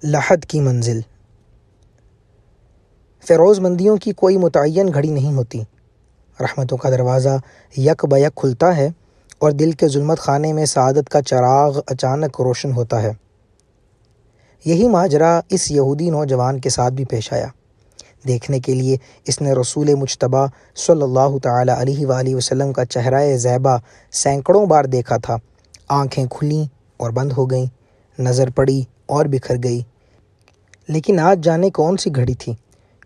لحد کی منزل۔ فیروز مندیوں کی کوئی متعین گھڑی نہیں ہوتی۔ رحمتوں کا دروازہ یک بیک کھلتا ہے اور دل کے ظلمت خانے میں سعادت کا چراغ اچانک روشن ہوتا ہے۔ یہی ماجرا اس یہودی نوجوان کے ساتھ بھی پیش آیا۔ دیکھنے کے لیے اس نے رسول مجتبیٰ صلی اللہ تعالیٰ علیہ وآلہ وسلم کا چہرہ زیبا سینکڑوں بار دیکھا تھا۔ آنکھیں کھلیں اور بند ہو گئیں، نظر پڑی اور بکھر گئی، لیکن آج جانے کون سی گھڑی تھی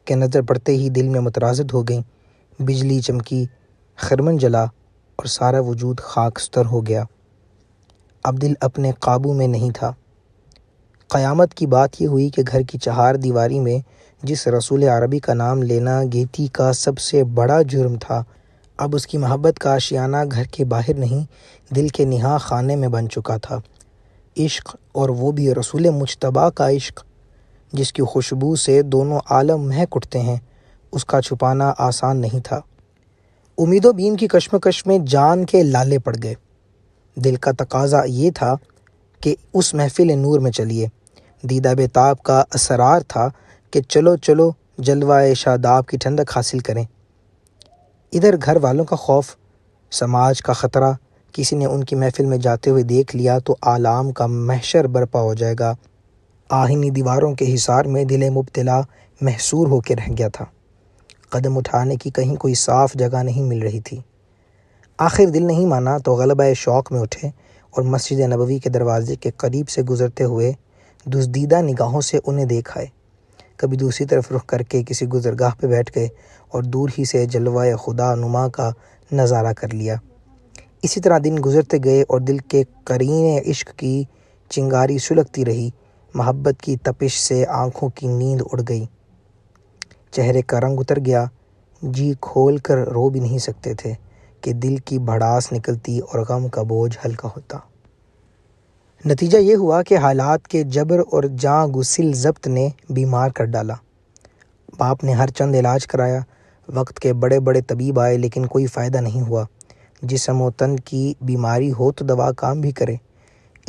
کہ نظر پڑتے ہی دل میں مترازد ہو گئیں۔ بجلی چمکی، خرمن جلا اور سارا وجود خاکستر ہو گیا۔ اب دل اپنے قابو میں نہیں تھا۔ قیامت کی بات یہ ہوئی کہ گھر کی چہار دیواری میں جس رسول عربی کا نام لینا گیتی کا سب سے بڑا جرم تھا، اب اس کی محبت کا آشیانہ گھر کے باہر نہیں، دل کے نہا خانے میں بن چکا تھا۔ عشق، اور وہ بھی رسول مجتبیٰ کا عشق، جس کی خوشبو سے دونوں عالم مہک اٹھتے ہیں، اس کا چھپانا آسان نہیں تھا۔ امید و بیم کی کشمکش میں جان کے لالے پڑ گئے۔ دل کا تقاضا یہ تھا کہ اس محفل نور میں چلیے۔ دیدہ بیتاب کا اسرار تھا کہ چلو چلو جلوہ شاداب کی ٹھنڈک حاصل کریں۔ ادھر گھر والوں کا خوف، سماج کا خطرہ، کسی نے ان کی محفل میں جاتے ہوئے دیکھ لیا تو عالم کا محشر برپا ہو جائے گا۔ آہنی دیواروں کے حصار میں دل مبتلا محصور ہو کے رہ گیا تھا۔ قدم اٹھانے کی کہیں کوئی صاف جگہ نہیں مل رہی تھی۔ آخر دل نہیں مانا تو غلبہ شوق میں اٹھے اور مسجد نبوی کے دروازے کے قریب سے گزرتے ہوئے دزدیدہ نگاہوں سے انہیں دیکھ آئے۔ کبھی دوسری طرف رخ کر کے کسی گزرگاہ پہ بیٹھ گئے اور دور ہی سے جلوہ خدا نما کا نظارہ کر لیا۔ اسی طرح دن گزرتے گئے اور دل کے قرین عشق کی چنگاری سلگتی رہی۔ محبت کی تپش سے آنکھوں کی نیند اڑ گئی، چہرے کا رنگ اتر گیا، جی کھول کر رو بھی نہیں سکتے تھے کہ دل کی بھڑاس نکلتی اور غم کا بوجھ ہلکا ہوتا۔ نتیجہ یہ ہوا کہ حالات کے جبر اور جاں گسل ضبط نے بیمار کر ڈالا۔ باپ نے ہر چند علاج کرایا، وقت کے بڑے بڑے طبیب آئے، لیکن کوئی فائدہ نہیں ہوا۔ جسم و تن کی بیماری ہو تو دوا کام بھی کرے۔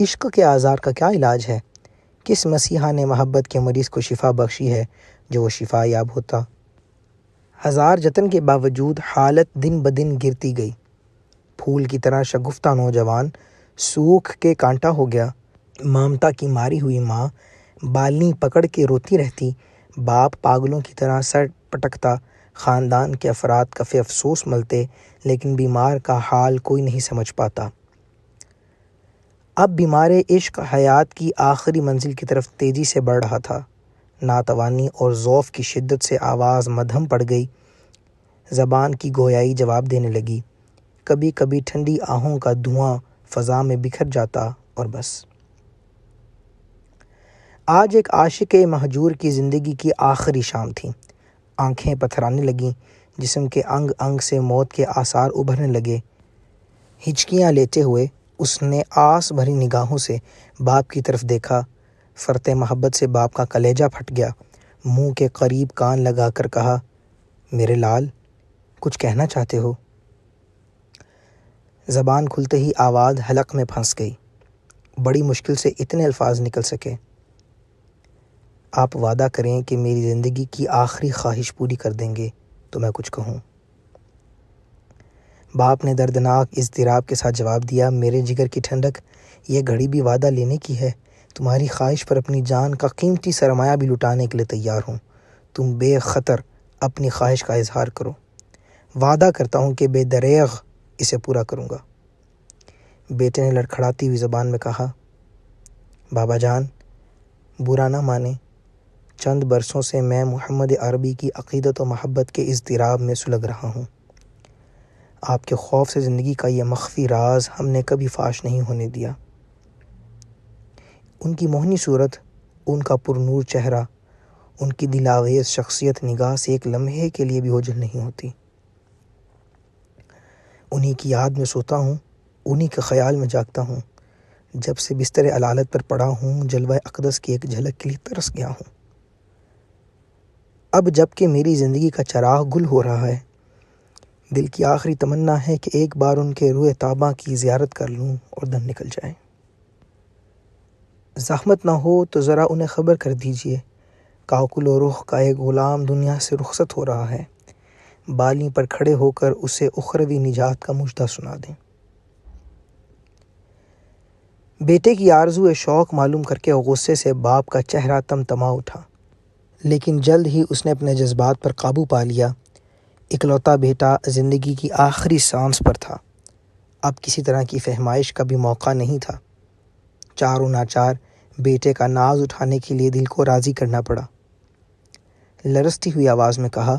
عشق کے آزار کا کیا علاج ہے؟ کس مسیحا نے محبت کے مریض کو شفا بخشی ہے جو وہ شفا یاب ہوتا؟ ہزار جتن کے باوجود حالت دن بدن گرتی گئی۔ پھول کی طرح شگفتہ نوجوان سوکھ کے کانٹا ہو گیا۔ ممتا کی ماری ہوئی ماں بالنی پکڑ کے روتی رہتی، باپ پاگلوں کی طرح سر پٹکتا، خاندان کے افراد کفِ افسوس ملتے، لیکن بیمار کا حال کوئی نہیں سمجھ پاتا۔ اب بیمار عشق حیات کی آخری منزل کی طرف تیزی سے بڑھ رہا تھا۔ ناتوانی اور ضعف کی شدت سے آواز مدھم پڑ گئی، زبان کی گویائی جواب دینے لگی، کبھی کبھی ٹھنڈی آہوں کا دھواں فضا میں بکھر جاتا اور بس۔ آج ایک عاشق مہجور کی زندگی کی آخری شام تھی۔ آنکھیں پتھرانے لگیں، جسم کے انگ انگ سے موت کے آثار ابھرنے لگے۔ ہچکیاں لیتے ہوئے اس نے آس بھری نگاہوں سے باپ کی طرف دیکھا۔ فرط محبت سے باپ کا کلیجہ پھٹ گیا۔ منہ کے قریب کان لگا کر کہا، میرے لال، کچھ کہنا چاہتے ہو؟ زبان کھلتے ہی آواز حلق میں پھنس گئی۔ بڑی مشکل سے اتنے الفاظ نکل سکے، آپ وعدہ کریں کہ میری زندگی کی آخری خواہش پوری کر دیں گے تو میں کچھ کہوں۔ باپ نے دردناک اضطراب کے ساتھ جواب دیا، میرے جگر کی ٹھنڈک، یہ گھڑی بھی وعدہ لینے کی ہے۔ تمہاری خواہش پر اپنی جان کا قیمتی سرمایہ بھی لٹانے کے لیے تیار ہوں۔ تم بے خطر اپنی خواہش کا اظہار کرو، وعدہ کرتا ہوں کہ بے دریغ اسے پورا کروں گا۔ بیٹے نے لڑکھڑاتی ہوئی زبان میں کہا، بابا جان، برا نہ مانیں، چند برسوں سے میں محمد عربی کی عقیدت و محبت کے اضطراب میں سلگ رہا ہوں۔ آپ کے خوف سے زندگی کا یہ مخفی راز ہم نے کبھی فاش نہیں ہونے دیا۔ ان کی موہنی صورت، ان کا پرنور چہرہ، ان کی دلاویز شخصیت نگاہ سے ایک لمحے کے لیے بھی اوجھل نہیں ہوتی۔ انہی کی یاد میں سوتا ہوں، انہی کے خیال میں جاگتا ہوں۔ جب سے بستر علالت پر پڑا ہوں، جلوہ اقدس کی ایک جھلک کے لیے ترس گیا ہوں۔ اب جب کہ میری زندگی کا چراغ گل ہو رہا ہے، دل کی آخری تمنا ہے کہ ایک بار ان کے روح طابہ کی زیارت کر لوں اور دم نکل جائے۔ زحمت نہ ہو تو ذرا انہیں خبر کر دیجیے، کاکل و رخ کا ایک غلام دنیا سے رخصت ہو رہا ہے، بالیں پر کھڑے ہو کر اسے اخروی نجات کا مژدہ سنا دیں۔ بیٹے کی آرزو شوق معلوم کر کے غصے سے باپ کا چہرہ تمتما اٹھا، لیکن جلد ہی اس نے اپنے جذبات پر قابو پا لیا۔ اکلوتا بیٹا زندگی کی آخری سانس پر تھا، اب کسی طرح کی فہمائش کا بھی موقع نہیں تھا۔ چاروں ناچار بیٹے کا ناز اٹھانے کے لیے دل کو راضی کرنا پڑا۔ لرزتی ہوئی آواز میں کہا،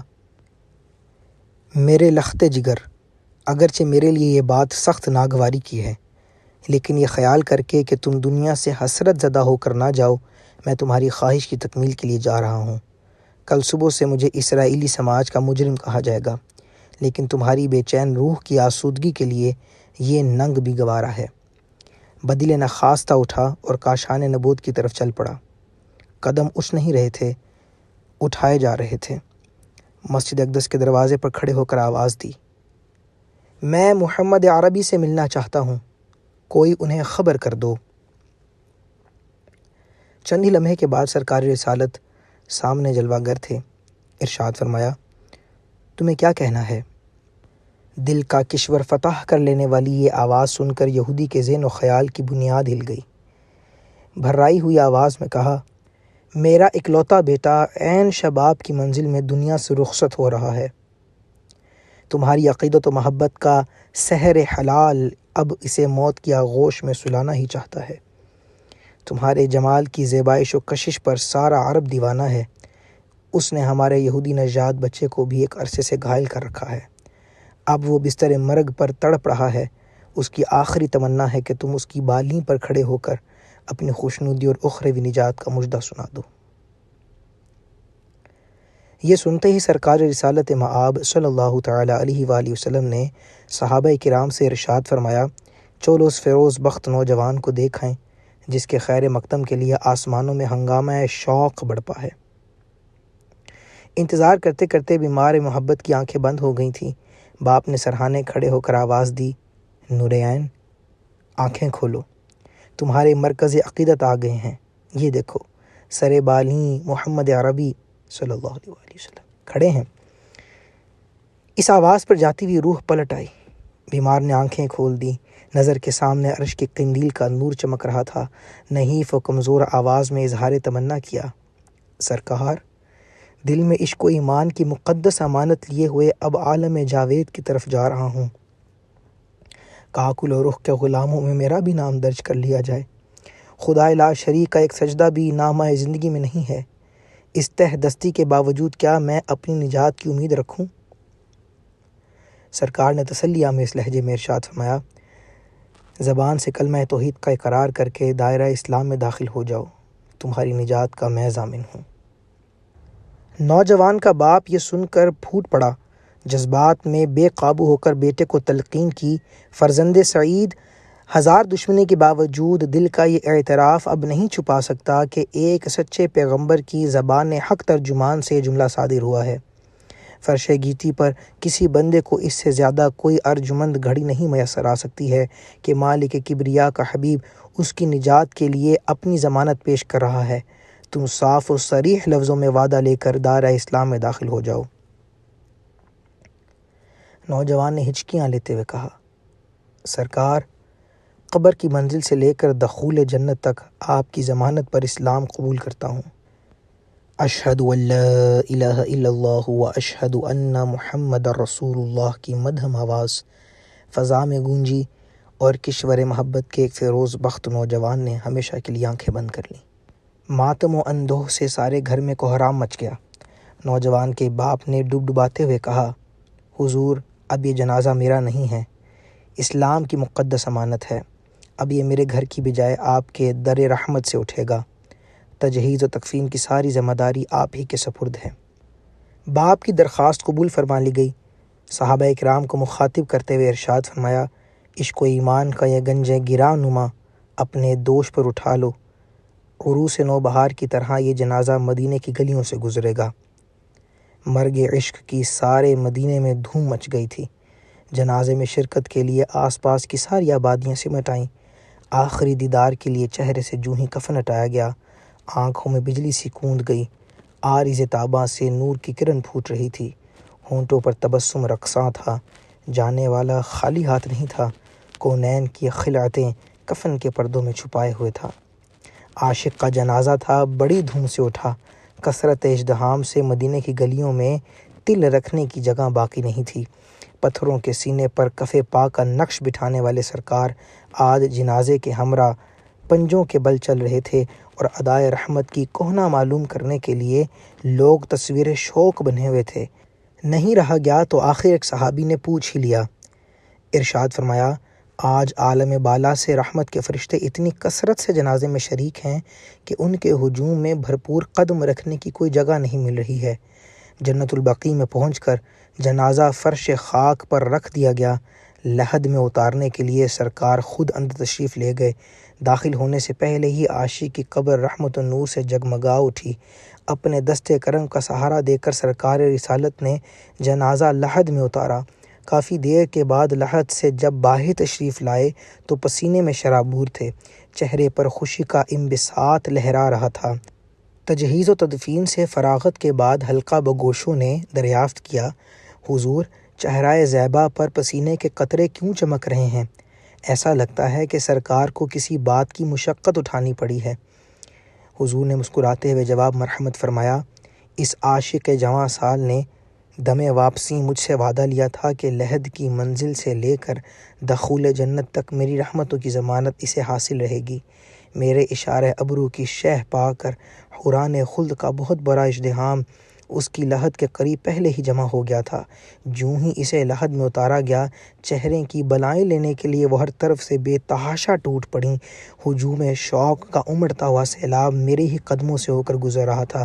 میرے لخت جگر، اگرچہ میرے لیے یہ بات سخت ناگواری کی ہے، لیکن یہ خیال کر کے کہ تم دنیا سے حسرت زدہ ہو کر نہ جاؤ، میں تمہاری خواہش کی تکمیل کے لیے جا رہا ہوں۔ کل صبح سے مجھے اسرائیلی سماج کا مجرم کہا جائے گا، لیکن تمہاری بے چین روح کی آسودگی کے لیے یہ ننگ بھی گوارا ہے۔ بدل نخواستہ اٹھا اور کاشان نبوت کی طرف چل پڑا۔ قدم اٹھ نہیں رہے تھے، اٹھائے جا رہے تھے۔ مسجد اقدس کے دروازے پر کھڑے ہو کر آواز دی، میں محمد عربی سے ملنا چاہتا ہوں، کوئی انہیں خبر کر دو۔ چند ہی لمحے کے بعد سرکار رسالت سامنے جلوہ گر تھے۔ ارشاد فرمایا، تمہیں کیا کہنا ہے؟ دل کا کشور فتح کر لینے والی یہ آواز سن کر یہودی کے ذہن و خیال کی بنیاد ہل گئی۔ بھرائی ہوئی آواز میں کہا، میرا اکلوتا بیٹا عین شباب کی منزل میں دنیا سے رخصت ہو رہا ہے۔ تمہاری عقیدت و محبت کا سحر حلال اب اسے موت کی آغوش میں سلانا ہی چاہتا ہے۔ تمہارے جمال کی زیبائش و کشش پر سارا عرب دیوانہ ہے۔ اس نے ہمارے یہودی نژاد بچے کو بھی ایک عرصے سے گھائل کر رکھا ہے۔ اب وہ بستر مرگ پر تڑپ رہا ہے۔ اس کی آخری تمنا ہے کہ تم اس کی بالیں پر کھڑے ہو کر اپنی خوشنودی اور اخروی نجات کا مژدہ سنا دو۔ یہ سنتے ہی سرکار رسالت مآب صلی اللہ تعالی علیہ وآلہ وسلم نے صحابہ کرام سے ارشاد فرمایا، چولو اس فیروز بخت نوجوان کو دیکھیں جس کے خیر مقدم کے لیے آسمانوں میں ہنگامہ شوق بڑھپا ہے۔ انتظار کرتے کرتے بیمار محبت کی آنکھیں بند ہو گئی تھیں۔ باپ نے سرہانے کھڑے ہو کر آواز دی، نور عین، آنکھیں کھولو، تمہارے مرکز عقیدت آ گئے ہیں۔ یہ دیکھو، سر بالیں محمد عربی صلی اللہ علیہ وآلہ وسلم کھڑے ہیں۔ اس آواز پر جاتی ہوئی روح پلٹ آئی۔ بیمار نے آنکھیں کھول دی۔ نظر کے سامنے عرش کے قندیل کا نور چمک رہا تھا۔ نحیف و کمزور آواز میں اظہار تمنا کیا، سرکار، دل میں عشق و ایمان کی مقدس امانت لیے ہوئے اب عالم جاوید کی طرف جا رہا ہوں۔ کاکل و رخ کے غلاموں میں میرا بھی نام درج کر لیا جائے۔ خدا لا شریک کا ایک سجدہ بھی نامہ زندگی میں نہیں ہے۔ اس تہ دستی کے باوجود کیا میں اپنی نجات کی امید رکھوں؟ سرکار نے تسلی آمیز لہجے میں ارشاد فرمایا، زبان سے کلمہ توحید کا اقرار کر کے دائرہ اسلام میں داخل ہو جاؤ، تمہاری نجات کا میں ضامن ہوں۔ نوجوان کا باپ یہ سن کر پھوٹ پڑا، جذبات میں بے قابو ہو کر بیٹے کو تلقین کی، فرزند سعید ہزار دشمنی کے باوجود دل کا یہ اعتراف اب نہیں چھپا سکتا کہ ایک سچے پیغمبر کی زبان حق ترجمان سے جملہ صادر ہوا ہے۔ فرش گیتی پر کسی بندے کو اس سے زیادہ کوئی ارجمند گھڑی نہیں میسر آ سکتی ہے کہ مالک کبریا کا حبیب اس کی نجات کے لیے اپنی ضمانت پیش کر رہا ہے۔ تم صاف و صریح لفظوں میں وعدہ لے کر دائرہ اسلام میں داخل ہو جاؤ۔ نوجوان نے ہچکیاں لیتے ہوئے کہا، سرکار، قبر کی منزل سے لے کر دخول جنت تک آپ کی ضمانت پر اسلام قبول کرتا ہوں۔ اشہد ان لا الہ الا اللہ و اشہد ان محمد رسول اللہ کی مدھم آواز فضا میں گونجی اور کشور محبت کے ایک فیروز بخت نوجوان نے ہمیشہ کے لیے آنکھیں بند کر لیں۔ ماتم و اندوہ سے سارے گھر میں کوہرام مچ گیا۔ نوجوان کے باپ نے ڈبڈباتے ہوئے کہا، حضور، اب یہ جنازہ میرا نہیں ہے، اسلام کی مقدس امانت ہے۔ اب یہ میرے گھر کی بجائے آپ کے در رحمت سے اٹھے گا۔ تجہیز و تکفین کی ساری ذمہ داری آپ ہی کے سپرد ہے۔ باپ کی درخواست قبول فرما لی گئی۔ صحابہ اکرام کو مخاطب کرتے ہوئے ارشاد فرمایا، عشق و ایمان کا یہ گنج گراں نما اپنے دوش پر اٹھا لو۔ عروس نوبہار کی طرح یہ جنازہ مدینے کی گلیوں سے گزرے گا۔ مرگ عشق کی سارے مدینے میں دھوم مچ گئی تھی۔ جنازے میں شرکت کے لیے آس پاس کی ساری آبادیاں سمٹ آئیں۔ آخری دیدار کے لیے چہرے سے جوں ہی کفن ہٹایا گیا، آنکھوں میں بجلی سی کوند گئی، عارض تاباں سے نور کی کرن پھوٹ رہی تھی، ہونٹوں پر تبسم رقصاں تھا، جانے والا خالی ہاتھ نہیں تھا، کونین کی خلعتیں کفن کے پردوں میں چھپائے ہوئے تھا۔ عاشق کا جنازہ تھا، بڑی دھوم سے اٹھا، کثرت ازدحام سے مدینے کی گلیوں میں تل رکھنے کی جگہ باقی نہیں تھی۔ پتھروں کے سینے پر کف پاک کا نقش بٹھانے والے سرکار آج جنازے کے ہمراہ پنجوں کے بل چل رہے تھے، اور ادائے رحمت کی کوہنا معلوم کرنے کے لیے لوگ تصویر شوق بنے ہوئے تھے۔ نہیں رہا گیا تو آخر ایک صحابی نے پوچھ ہی لیا۔ ارشاد فرمایا، آج عالم بالا سے رحمت کے فرشتے اتنی کثرت سے جنازے میں شریک ہیں کہ ان کے ہجوم میں بھرپور قدم رکھنے کی کوئی جگہ نہیں مل رہی ہے۔ جنت البقیع میں پہنچ کر جنازہ فرش خاک پر رکھ دیا گیا، لحد میں اتارنے کے لیے سرکار خود اندر تشریف لے گئے۔ داخل ہونے سے پہلے ہی عاشق کی قبر رحمت و نور سے جگمگا اٹھی۔ اپنے دست کرم کا سہارا دے کر سرکار رسالت نے جنازہ لحد میں اتارا۔ کافی دیر کے بعد لحد سے جب باہر تشریف لائے تو پسینے میں شرابور تھے، چہرے پر خوشی کا انبساط لہرا رہا تھا۔ تجہیز و تدفین سے فراغت کے بعد حلقہ بگوشوں نے دریافت کیا، حضور، چہرۂ زیبا پر پسینے کے قطرے کیوں چمک رہے ہیں؟ ایسا لگتا ہے کہ سرکار کو کسی بات کی مشقت اٹھانی پڑی ہے۔ حضور نے مسکراتے ہوئے جواب مرحمت فرمایا، اس عاشق جواں سال نے دم واپسی مجھ سے وعدہ لیا تھا کہ لحد کی منزل سے لے کر دخول جنت تک میری رحمتوں کی ضمانت اسے حاصل رہے گی۔ میرے اشارہ ابرو کی شہ پا کر حوران خلد کا بہت بڑا ازدحام اس کی لحد کے قریب پہلے ہی جمع ہو گیا تھا۔ جوں ہی اسے لحد میں اتارا گیا، چہرے کی بلائیں لینے کے لیے وہ ہر طرف سے بے تحاشا ٹوٹ پڑیں۔ ہجوم شوق کا امڑتا ہوا سیلاب میرے ہی قدموں سے ہو کر گزر رہا تھا۔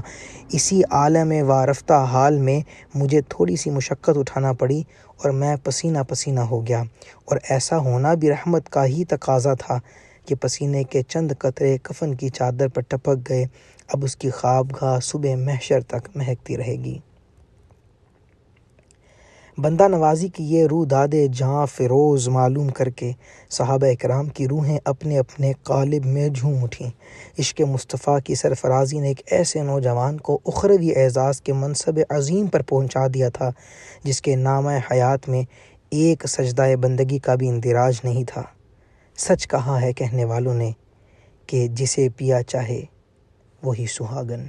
اسی عالم وارفتہ حال میں مجھے تھوڑی سی مشقت اٹھانا پڑی اور میں پسینہ پسینہ ہو گیا، اور ایسا ہونا بھی رحمت کا ہی تقاضا تھا کہ پسینے کے چند قطرے کفن کی چادر پر ٹپک گئے۔ اب اس کی خوابگاہ صبح محشر تک مہکتی رہے گی۔ بندہ نوازی کی یہ روح داد جاں فروز معلوم کر کے صحابہ کرام کی روحیں اپنے اپنے قالب میں جھوم اٹھیں۔ عشق مصطفیٰ کی سرفرازی نے ایک ایسے نوجوان کو اخروی اعزاز کے منصب عظیم پر پہنچا دیا تھا جس کے نامہ حیات میں ایک سجدہ بندگی کا بھی اندراج نہیں تھا۔ سچ کہا ہے کہنے والوں نے کہ جسے پیا چاہے وہی سہاگن۔